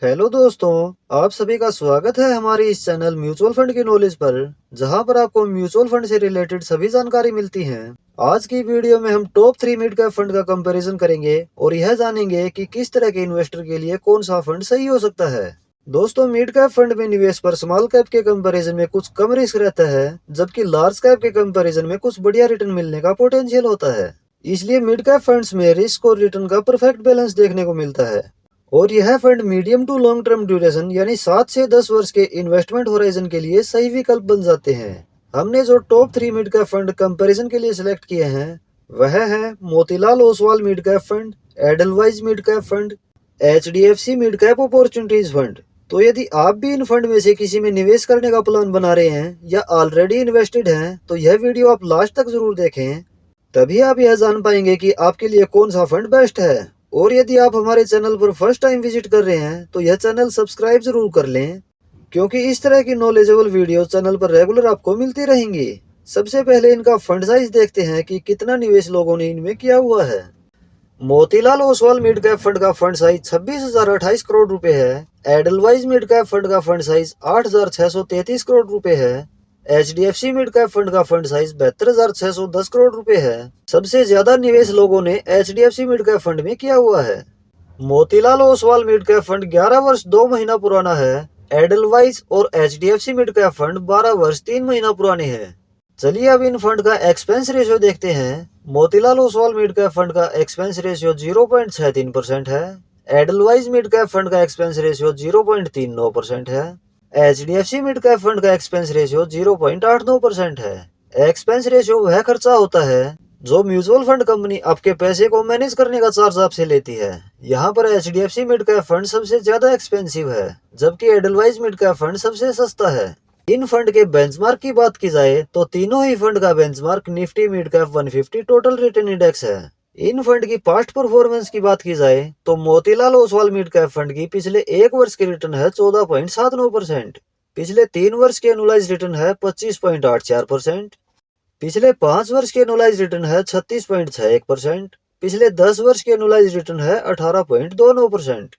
Hello दोस्तों, आप सभी का स्वागत है हमारे इस चैनल म्यूचुअल फंड की नॉलेज पर, जहां पर आपको म्यूचुअल फंड से रिलेटेड सभी जानकारी मिलती है। आज की वीडियो में हम टॉप 3 मिड कैप फंड का कंपैरिजन करेंगे और यह जानेंगे कि किस तरह के इन्वेस्टर के लिए कौन सा फंड सही हो सकता है। दोस्तों, मिड कैप फंड में निवेश पर स्मॉल कैप के कंपैरिजन में कुछ कम रिस्क रहता है, जबकि लार्ज कैप के कंपैरिजन में कुछ बढ़िया रिटर्न मिलने का पोटेंशियल होता है। इसलिए मिड कैप फंड्स में रिस्क और रिटर्न का परफेक्ट बैलेंस देखने को मिलता है। और यह fund medium to long term duration यानी 7 से 10 वर्ष के इन्वेस्टमेंट होराइजन के लिए सही विकल्प बन जाते हैं। हमने जो top 3 mid cap fund comparison के लिए सिलेक्ट किए हैं वह है Motilal Oswal mid cap fund, Edelweiss mid cap fund, HDFC mid cap opportunities fund. तो यदि आप भी इन फंड में से किसी में निवेश करने का प्लान बना रहे हैं या ऑलरेडी इन्वेस्टेड हैं, तो यह वीडियो आप लास्ट तक जरूर देखें, तभी आप यह जान पाएंगे कि आपके लिए कौन सा फंड बेस्ट है। और यदि आप हमारे चैनल पर फर्स्ट टाइम विजिट कर रहे हैं तो यह चैनल सब्सक्राइब जरूर कर लें, क्योंकि इस तरह की नॉलेजेबल वीडियो चैनल पर रेगुलर आपको मिलती रहेंगी। सबसे पहले इनका फंड साइज देखते हैं कि कितना निवेश लोगों ने इनमें किया हुआ है। Motilal Oswal mid cap fund का फंड साइज 26,028 करोड़ रुपए है। एडलवाइज मिड कैप फंड का फंड साइज 8,633 करोड़ रुपए है। HDFC मिड कैप फंड का फंड साइज 72,610 करोड़ रुपए है। सबसे ज्यादा निवेश लोगों ने HDFC मिड कैप फंड में किया हुआ है। Motilal Oswal mid cap fund 11 वर्ष 2 महीना पुराना है। एडलवाइज और HDFC मिड कैप फंड 12 वर्ष 3 महीना पुराने हैं। चलिए अब इन फंड का एक्सपेंस रेशियो देखते हैं। Motilal Oswal mid cap fund का एक्सपेंस रेशियो 0.63% है। एडलवाइज मिड कैप फंड का एक्सपेंस रेशियो 0.39% है। HDFC मिड कैप फंड का एक्सपेंस रेशियो 0.89% है। एक्सपेंस रेशियो वह खर्चा होता है जो म्यूचुअल फंड कंपनी आपके पैसे को मैनेज करने का चार्ज आपसे लेती है। यहाँ पर HDFC मिड कैप फंड सबसे ज्यादा एक्सपेंसिव है, जबकि एडलवाइज मिड कैप फंड सबसे सस्ता है। इन फंड के बेंचमार्क की बात की जाए तो तीनों ही फंड का benchmark Nifty mid cap 150 total return index है। इन फंड की पास्ट परफॉर्मेंस की बात की जाए तो Motilal Oswal mid cap fund की पिछले 1 वर्ष की रिटर्न है 14.79%, पिछले 3 वर्ष की एनुअलाइज रिटर्न है 25.84%, पिछले 5 वर्ष की एनुअलाइज रिटर्न है 36.61%, पिछले 10 वर्ष की एनुअलाइज रिटर्न है 18.29%।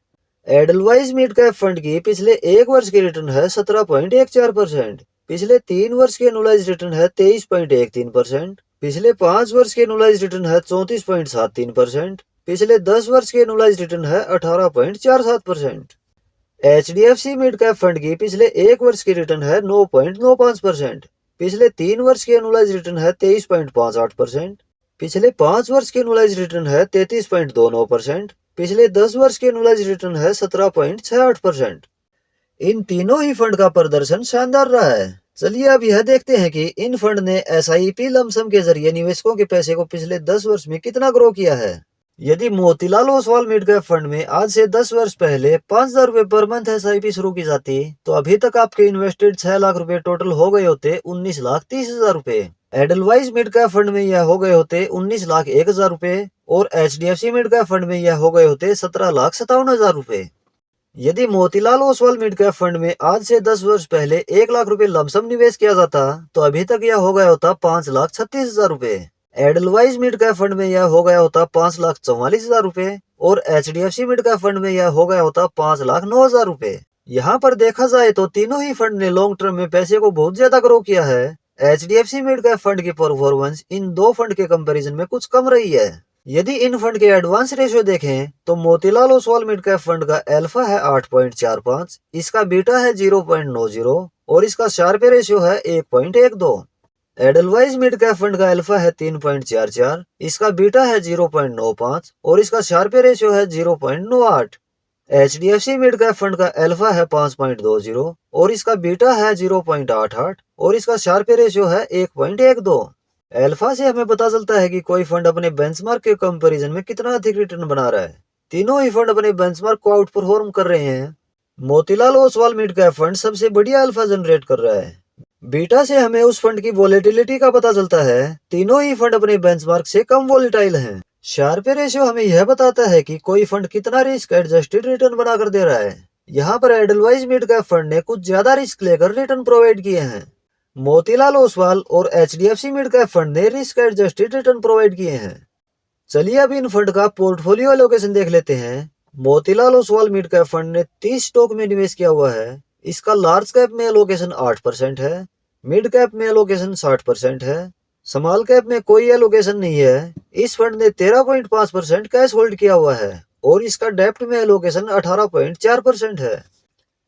एडलवाइज मिड कैप फंड की पिछले 1 वर्ष की रिटर्न है 17.14%, पिछले 3 वर्ष की एनुअलाइज रिटर्न है 23.13%, पिछले 5 वर्ष की एनुअलाइज रिटर्न है 34.73%, पिछले 10 वर्ष की एनुअलाइज रिटर्न है 18.47%। HDFC मिड कैप फंड की पिछले 1 वर्ष की रिटर्न है 9.95%, पिछले 3 वर्ष की एनुअलाइज रिटर्न है 23.58%, पिछले 5 वर्ष की एनुअलाइज रिटर्न है 33.29%, पिछले 10 वर्ष की एनुअलाइज रिटर्न है 17.68%। इन तीनों ही फंड का प्रदर्शन शानदार रहा है। चलिए अब यह देखते हैं कि इन फंड ने SIP लमसम के जरिए निवेशकों के पैसे को पिछले 10 वर्ष में कितना ग्रो किया है। यदि Motilal Oswal mid cap fund में आज से 10 वर्ष पहले 5,000 रुपए पर मंथ SIP शुरू की जाती तो अभी तक आपके इन्वेस्टेड 6 लाख रुपए टोटल हो गए होते 19,30,000 रुपए। एडलवाइज मिड कैप फंड में यह हो गए होते 19,01,000 रुपए और HDFC मिड कैप फंड में यह हो गए होते 17,57,000 रुपए। यदि Motilal Oswal mid cap fund में आज से 10 वर्ष पहले 1 लाख रुपए लमसम निवेश किया जाता तो अभी तक यह हो गया होता 5,36,000 रुपए। एडलवाइज मिड कैप फंड में यह हो गया होता 5,44,000 रुपए और HDFC मिड कैप फंड में यह हो गया होता 5,09,000 रुपए। यहाँ पर देखा जाए तो तीनों ही फंड ने लॉन्ग टर्म में पैसे को बहुत ज्यादा ग्रो किया है। HDFC मिड कैप फंड की परफॉर्मेंस इन दो फंड के कंपैरिजन में कुछ कम रही है। यदि इन फंड के एडवांस रेशियो देखें तो Motilal Oswal mid cap fund का अल्फा है 8.45, इसका बीटा है 0.90 और इसका शार्प रेशियो है 1.12। एडलवाइज मिड कैप फंड का अल्फा है 3.44, इसका बीटा है 0.95 और इसका शार्प रेशियो है 0.98। HDFC मिड कैप फंड का अल्फा है 5.20 और इसका बीटा है 0.88 और इसका शार्प रेशियो है 1.12। अल्फा से हमें पता चलता है कि कोई फंड अपने बेंचमार्क के कंपैरिजन में कितना अधिक रिटर्न बना रहा है। तीनों ही फंड अपने बेंचमार्क को आउट परफॉर्म कर रहे हैं। Motilal Oswal mid cap fund सबसे बढ़िया अल्फा जनरेट कर रहा है। बीटा से हमें उस फंड की वोलेटिलिटी का पता चलता है। तीनों ही फंड अपने बेंचमार्क से कम वोलेटाइल हैं। शार्प रेशियो हमें यह बताता है कि कोई फंड कितना रिस्क एडजस्टेड रिटर्न बनाकर दे रहा है। यहाँ पर एडलवाइज मिड कैप फंड ने कुछ ज्यादा रिस्क लेकर रिटर्न प्रोवाइड किए हैं। मोतीलाल ओसवाल और HDFC मिड कैप फंड ने रिस्क एडजस्टेड रिटर्न प्रोवाइड किए हैं। चलिए अब इन फंड का पोर्टफोलियो एलोकेशन देख लेते हैं। Motilal Oswal mid cap fund ने 30 स्टॉक में निवेश किया हुआ है। इसका लार्ज कैप में एलोकेशन 8% है, मिड कैप में एलोकेशन 60% है, स्मॉल कैप में कोई एलोकेशन नहीं है। इस फंड ने 13.5% कैश होल्ड किया हुआ है और इसका डेप्ट में एलोकेशन 18.4% है।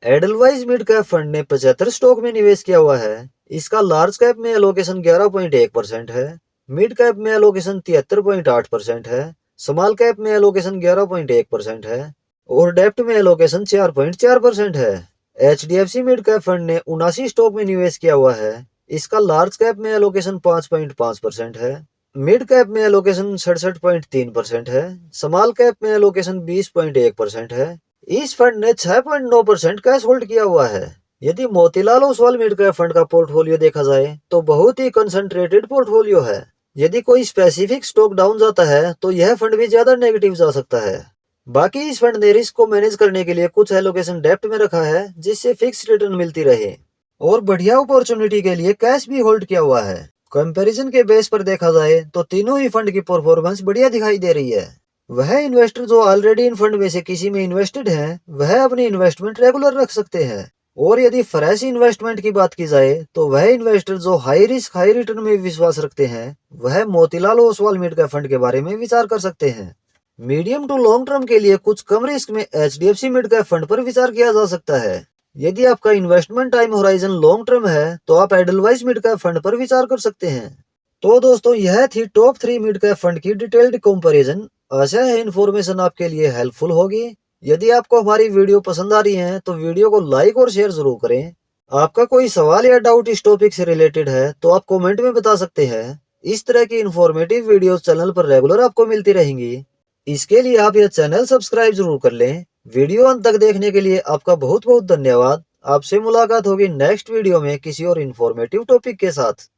एडलवाइज मिड कैप फंड ने 75 स्टॉक में निवेश किया हुआ है। इसका लार्ज कैप में एलोकेशन 11.1% है, मिड कैप में एलोकेशन 73.8% है, स्मॉल कैप में एलोकेशन 11.1% है और डेप्ट में एलोकेशन 4.4% है। HDFC मिड कैप फंड ने 79 स्टॉक में निवेश किया हुआ है। इसका लार्ज कैप में एलोकेशन 5.5% है, मिड कैप में एलोकेशन 67.3% है, स्मॉल कैप में एलोकेशन 20.1% है। इस फंड ने 6.9% कैश होल्ड किया हुआ है। यदि Motilal Oswal mid cap fund का पोर्टफोलियो देखा जाए तो बहुत ही कंसंट्रेटेड पोर्टफोलियो है। यदि कोई स्पेसिफिक स्टॉक डाउन जाता है तो यह फंड भी ज्यादा नेगेटिव जा सकता है। बाकी इस फंड ने रिस्क को मैनेज करने के लिए कुछ एलोकेशन डेप्ट में रखा है जिससे फिक्स रिटर्न मिलती रहे और बढ़िया अपॉर्चुनिटी के लिए कैश भी होल्ड किया हुआ है। कंपैरिजन के बेस पर देखा जाए तो तीनों ही फंड की परफॉर्मेंस बढ़िया दिखाई दे रही है। वह इन्वेस्टर जो ऑलरेडी इन फंड में से किसी में इन्वेस्टेड हैं, वह अपनी इन्वेस्टमेंट रेगुलर रख सकते हैं। और यदि फ्रेश इन्वेस्टमेंट की बात की जाए तो वह इन्वेस्टर जो हाई रिस्क हाई रिटर्न में विश्वास रखते हैं, वह Motilal Oswal mid cap fund के बारे में विचार कर सकते हैं। मीडियम टू लॉन्ग टर्म के लिए कुछ कम रिस्क में HDFC मिड कैप फंड पर विचार किया जा सकता है। यदि आपका investment time horizon long term है तो आप एडलवाइज मिड कैप फंड पर विचार कर सकते हैं। तो दोस्तों, यह थी टॉप 3 मिड कैप फंड की डिटेल्ड कंपैरिजन। आशा है इन्फॉर्मेशन आपके लिए हेल्पफुल होगी। यदि आपको हमारी वीडियो पसंद आ रही है तो वीडियो को लाइक और शेयर जरूर करें। आपका कोई सवाल या डाउट इस टॉपिक से रिलेटेड है तो आप कमेंट में बता सकते हैं। इस तरह की इन्फॉर्मेटिव वीडियोस चैनल पर रेगुलर आपको मिलती रहेंगी। इसके लिए आप यह चैनल सब्सक्राइब जरूर कर लें। वीडियो अंत तक देखने के लिए आपका बहुत बहुत धन्यवाद। आपसे मुलाकात होगी नेक्स्ट वीडियो में किसी और इन्फॉर्मेटिव टॉपिक के साथ।